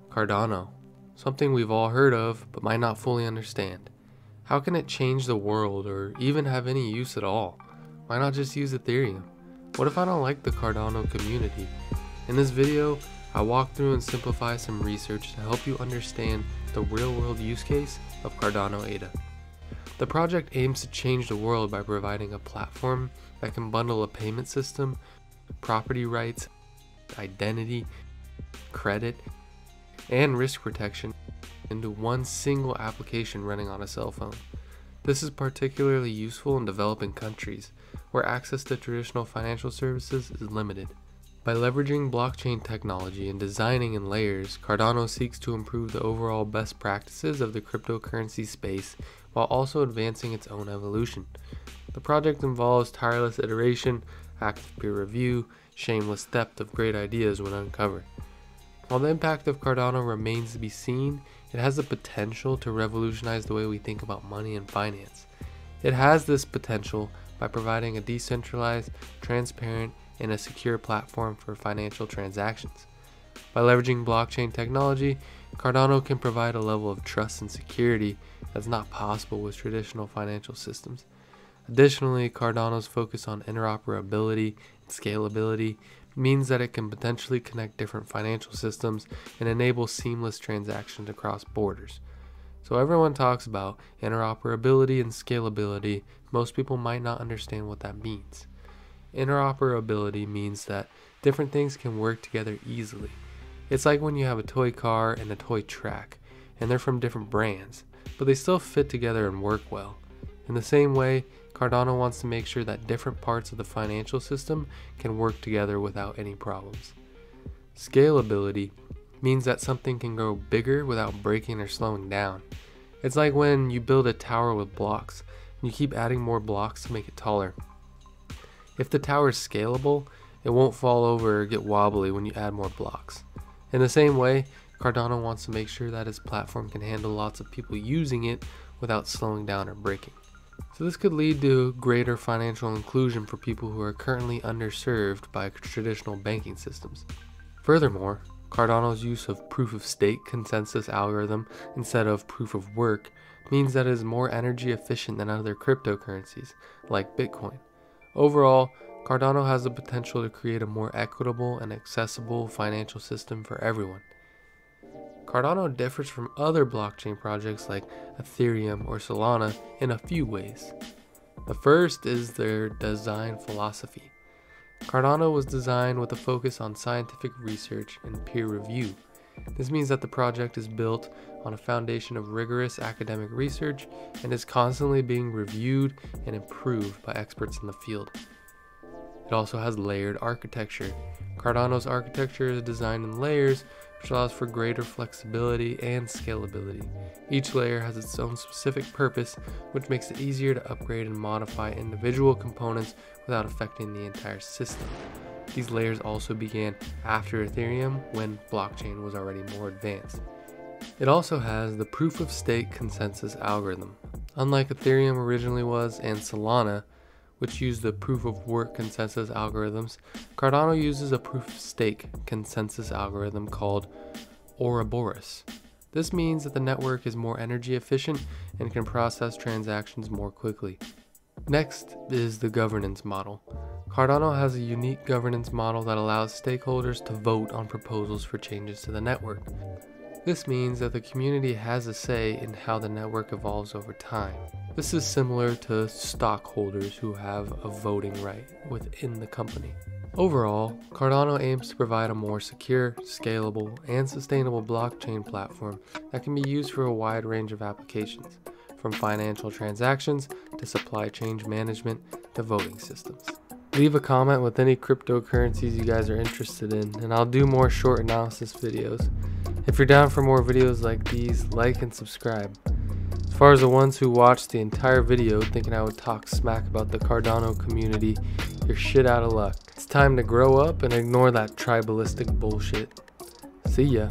Cardano, something we've all heard of but might not fully understand. How can it change the world or even have any use at all? Why not just use Ethereum? What if I don't like the Cardano community? In this video, I walk through and simplify some research to help you understand the real-world use case of Cardano ADA. The project aims to change the world by providing a platform that can bundle a payment system, property rights, identity, credit, and risk protection into one single application running on a cell phone. This is particularly useful in developing countries where access to traditional financial services is limited. By leveraging blockchain technology and designing in layers, Cardano seeks to improve the overall best practices of the cryptocurrency space while also advancing its own evolution. The project involves tireless iteration, active peer review, shameless depth of great ideas when uncovered. While the impact of Cardano remains to be seen, it has the potential to revolutionize the way we think about money and finance. It has this potential by providing a decentralized, transparent, and a secure platform for financial transactions. By leveraging blockchain technology, Cardano can provide a level of trust and security that's not possible with traditional financial systems. Additionally, Cardano's focus on interoperability and scalability means that it can potentially connect different financial systems and enable seamless transactions across borders. So everyone talks about interoperability and scalability. Most people might not understand what that means. Interoperability means that different things can work together easily. It's like when you have a toy car and a toy track, and they're from different brands, but they still fit together and work well. In the same way, Cardano wants to make sure that different parts of the financial system can work together without any problems. Scalability means that something can grow bigger without breaking or slowing down. It's like when you build a tower with blocks, and you keep adding more blocks to make it taller. If the tower is scalable, it won't fall over or get wobbly when you add more blocks. In the same way, Cardano wants to make sure that its platform can handle lots of people using it without slowing down or breaking. So this could lead to greater financial inclusion for people who are currently underserved by traditional banking systems. Furthermore, Cardano's use of proof-of-stake consensus algorithm instead of proof-of-work means that it is more energy efficient than other cryptocurrencies, like Bitcoin. Overall, Cardano has the potential to create a more equitable and accessible financial system for everyone. Cardano differs from other blockchain projects like Ethereum or Solana in a few ways. The first is their design philosophy. Cardano was designed with a focus on scientific research and peer review. This means that the project is built on a foundation of rigorous academic research and is constantly being reviewed and improved by experts in the field. It also has layered architecture. Cardano's architecture is designed in layers, which allows for greater flexibility and scalability. Each layer has its own specific purpose, which makes it easier to upgrade and modify individual components without affecting the entire system. These layers also began after Ethereum, when blockchain was already more advanced. It also has the proof-of-stake consensus algorithm. Unlike Ethereum originally was and Solana, which used the proof-of-work consensus algorithms, Cardano uses a proof-of-stake consensus algorithm called Ouroboros. This means that the network is more energy efficient and can process transactions more quickly. Next is the governance model. Cardano has a unique governance model that allows stakeholders to vote on proposals for changes to the network. This means that the community has a say in how the network evolves over time. This is similar to stockholders who have a voting right within the company. Overall, Cardano aims to provide a more secure, scalable, and sustainable blockchain platform that can be used for a wide range of applications, from financial transactions to supply chain management to voting systems. Leave a comment with any cryptocurrencies you guys are interested in, and I'll do more short analysis videos. If you're down for more videos like these, like and subscribe. As far as the ones who watched the entire video thinking I would talk smack about the Cardano community, you're shit out of luck. It's time to grow up and ignore that tribalistic bullshit. See ya.